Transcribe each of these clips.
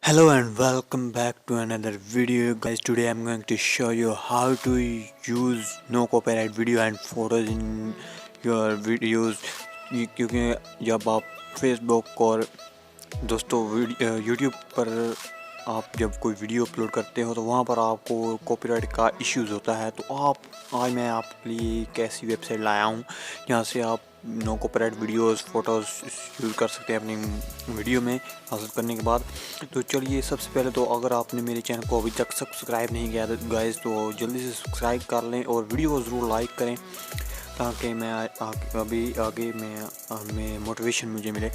Hello and welcome back to another video guys. Today I'm going to show you how to use no copyright video and photos in your videos क्योंकि जब आप Facebook और दोस्तों YouTube पर आप जब कोई वीडियो अपलोड करते हो तो वहाँ पर आपको कॉपीराइट का इश्यूज़ होता है। तो आज मैं आपके लिए एक ऐसी वेबसाइट लाया हूँ जहाँ से आप no copyright videos photos use कर सकते हैं अपनी वीडियो में हासिल करने के बाद। तो चलिए सबसे पहले तो अगर आपने मेरे चैनल को अभी तक सब्सक्राइब नहीं किया तो गाइस तो जल्दी से सब्सक्राइब कर लें और वीडियो को ज़रूर लाइक करें ताकि मैं आगे में मोटिवेशन मुझे मिले।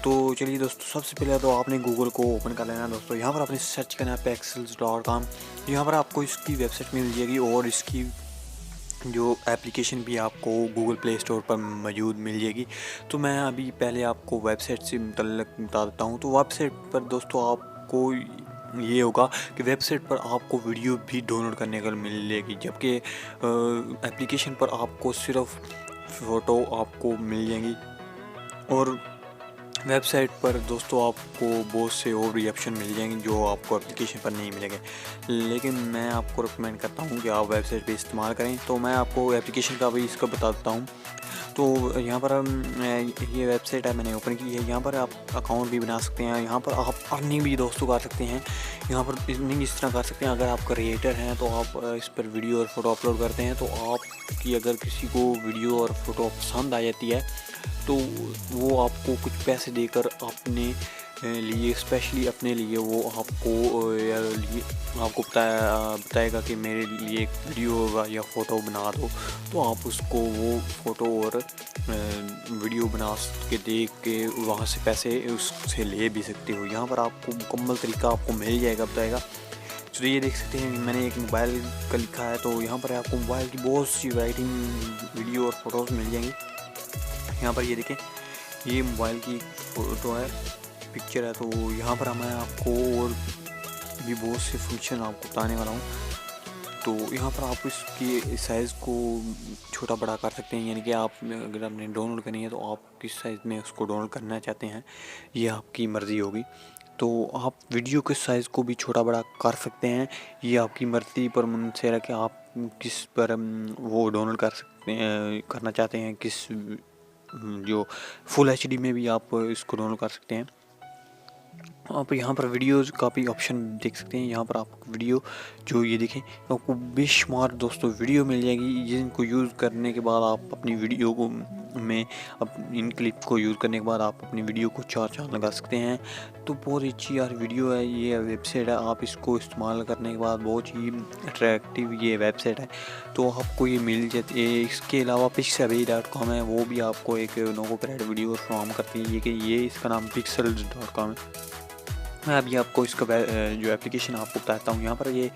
तो चलिए दोस्तों सबसे पहले तो आपने गूगल को ओपन कर लेना है दोस्तों। यहाँ पर आपने सर्च करना है pexels.com। यहाँ पर आपको इसकी वेबसाइट मिल जाएगी और इसकी जो एप्लीकेशन भी आपको गूगल प्ले स्टोर पर मौजूद मिल जाएगी। तो मैं अभी पहले आपको वेबसाइट से मुतल्लिक़ बता देता हूँ। तो वेबसाइट पर दोस्तों आपको ये होगा कि वेबसाइट पर आपको वीडियो भी डाउनलोड करने को मिलेगी, जबकि एप्लीकेशन पर आपको सिर्फ फ़ोटो आपको मिल जाएंगी। और वेबसाइट पर दोस्तों आपको बहुत से और भी ऑप्शन मिल जाएंगे जो आपको एप्लीकेशन पर नहीं मिलेंगे, लेकिन मैं आपको रिकमेंड करता हूं कि आप वेबसाइट पे इस्तेमाल करें। तो मैं आपको एप्लीकेशन का भी इसका बता देता हूं। तो यहाँ पर ये वेबसाइट है मैंने ओपन की है। यहाँ पर आप अकाउंट भी बना सकते हैं। यहाँ पर आप अर्निंग भी दोस्तों कर सकते हैं। यहाँ पर अर्निंग इस तरह कर सकते हैं, अगर आप क्रिएटर हैं तो आप इस पर वीडियो और फ़ोटो अपलोड करते हैं तो आपकी अगर किसी को वीडियो और फ़ोटो पसंद आ जाती है तो वो आपको कुछ पैसे देकर अपने लिए स्पेशली अपने लिए वो आपको बताएगा कि मेरे लिए एक वीडियो होगा या फ़ोटो बना दो। तो आप उसको वो फ़ोटो और वीडियो बना के देख के वहाँ से पैसे उससे ले भी सकते हो। यहाँ पर आपको मुकम्मल तरीका आपको मिल जाएगा, बताएगा। तो ये देख सकते हैं मैंने एक मोबाइल का लिखा है। तो यहाँ पर आपको मोबाइल की बहुत सी वैरायटी वीडियो और फ़ोटोज़ मिल जाएंगी। यहाँ पर ये देखें, ये मोबाइल की फ़ोटो है, पिक्चर है। तो यहाँ पर मैं आपको और भी बहुत से फंक्शन आपको बताने वाला हूँ। तो यहाँ पर आप इसकी साइज़ को छोटा बड़ा कर सकते हैं, यानी कि आप अगर आपने डाउनलोड करनी है तो आप किस साइज़ में उसको डाउनलोड करना चाहते हैं ये आपकी मर्ज़ी होगी। तो आप वीडियो के साइज़ को भी छोटा बड़ा कर सकते हैं, ये आपकी मर्ज़ी पर मुनहसर है कि आप किस पर वो डाउनलोड कर सकते हैं करना चाहते हैं। किस जो फुल एचडी में भी आप इसको डाउनलोड कर सकते हैं। आप यहाँ पर वीडियोज़ का भी ऑप्शन देख सकते हैं। यहाँ पर आप वीडियो जो ये देखें आपको बेशुमार दोस्तों वीडियो मिल जाएगी, जिनको यूज़ करने के बाद आप अपनी वीडियो को में इन क्लिप को यूज़ करने के बाद आप अपनी वीडियो को चार चांद लगा सकते हैं। तो बहुत अच्छी यार वीडियो है, ये वेबसाइट है। आप इसको इस्तेमाल करने के बाद बहुत ही अट्रैक्टिव ये वेबसाइट है, तो आपको ये मिल जाती है। इसके अलावा pixabay.com है, वो भी आपको एक नो कॉपीराइट वीडियो फ्राहम करती है। ये इसका नाम pexels.com है। मैं अभी आपको इसका जो एप्लीकेशन आपको बताता हूँ। यहाँ पर ये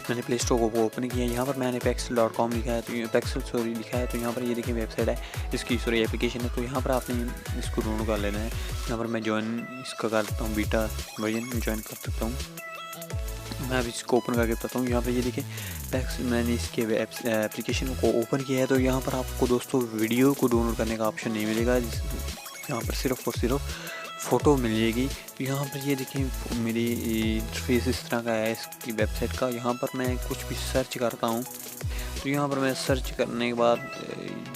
मैंने प्ले स्टोर को ओपन किया है। यहाँ पर मैंने pexel.com लिखा है, तो pexel लिखा है। तो यहाँ पर ये देखिए वेबसाइट है, इसकी एप्लीकेशन है। तो यहाँ पर आपने इसको डाउनलोड कर लेना है। यहाँ पर मैं ज्वाइन इसका कर देता हूँ, बीटा वर्जन ज्वाइन कर सकता हूँ। मैं अभी इसको ओपन करके बताता हूँ। यहाँ पर ये देखिए मैंने इसके एप्लीकेशन को ओपन किया है। तो यहाँ पर आपको दोस्तों वीडियो को डाउनलोड करने का ऑप्शन नहीं मिलेगा, यहाँ पर सिर्फ और सिर्फ फ़ोटो मिल जाएगी। तो यहाँ पर ये देखें मेरी इंटरफेस इस तरह का है इसकी वेबसाइट का। यहाँ पर मैं कुछ भी सर्च करता हूँ तो यहाँ पर मैं सर्च करने के बाद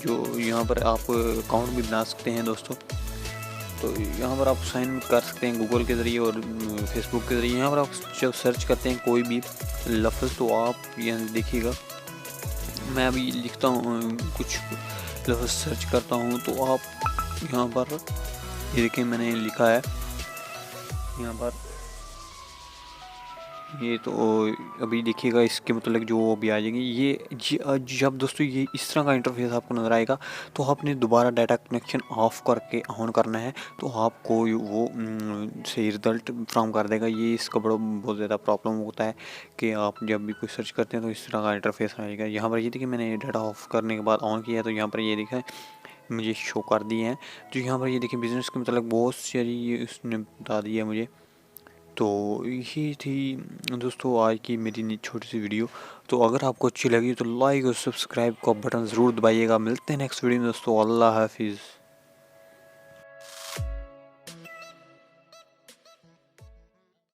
जो यहाँ पर आप अकाउंट भी बना सकते हैं दोस्तों। तो यहाँ पर आप साइन कर सकते हैं गूगल के ज़रिए और फेसबुक के ज़रिए। यहाँ पर आप जब सर्च करते हैं कोई भी लफ्ज़ तो आप यहाँ देखिएगा, मैं अभी लिखता हूँ कुछ लफ्ज़ सर्च करता हूँ तो आप यहाँ पर ये देखिए मैंने लिखा है यहाँ पर ये। तो अभी देखिएगा इसके मतलब जो भी आ जाएंगे ये जब दोस्तों ये इस तरह का इंटरफेस आपको नज़र आएगा तो आपने दोबारा डाटा कनेक्शन ऑफ करके ऑन करना है तो आपको वो सही रिज़ल्ट फ्राहम कर देगा। ये इसका बहुत ज़्यादा प्रॉब्लम होता है कि आप जब भी कुछ सर्च करते हैं तो इस तरह का इंटरफेस आएगा। यहाँ पर ये देखिए मैंने डाटा ऑफ करने के बाद ऑन किया तो यहाँ पर ये दिखा है मुझे शो कर दिए हैं। तो यहाँ पर ये देखिए बिज़नेस के मतलब बहुत सारी उसने बता दिया मुझे। तो यही थी दोस्तों आज की मेरी छोटी सी वीडियो। तो अगर आपको अच्छी लगी तो लाइक और सब्सक्राइब का बटन ज़रूर दबाइएगा। मिलते हैं नेक्स्ट वीडियो में दोस्तों। अल्लाह हाफिज़।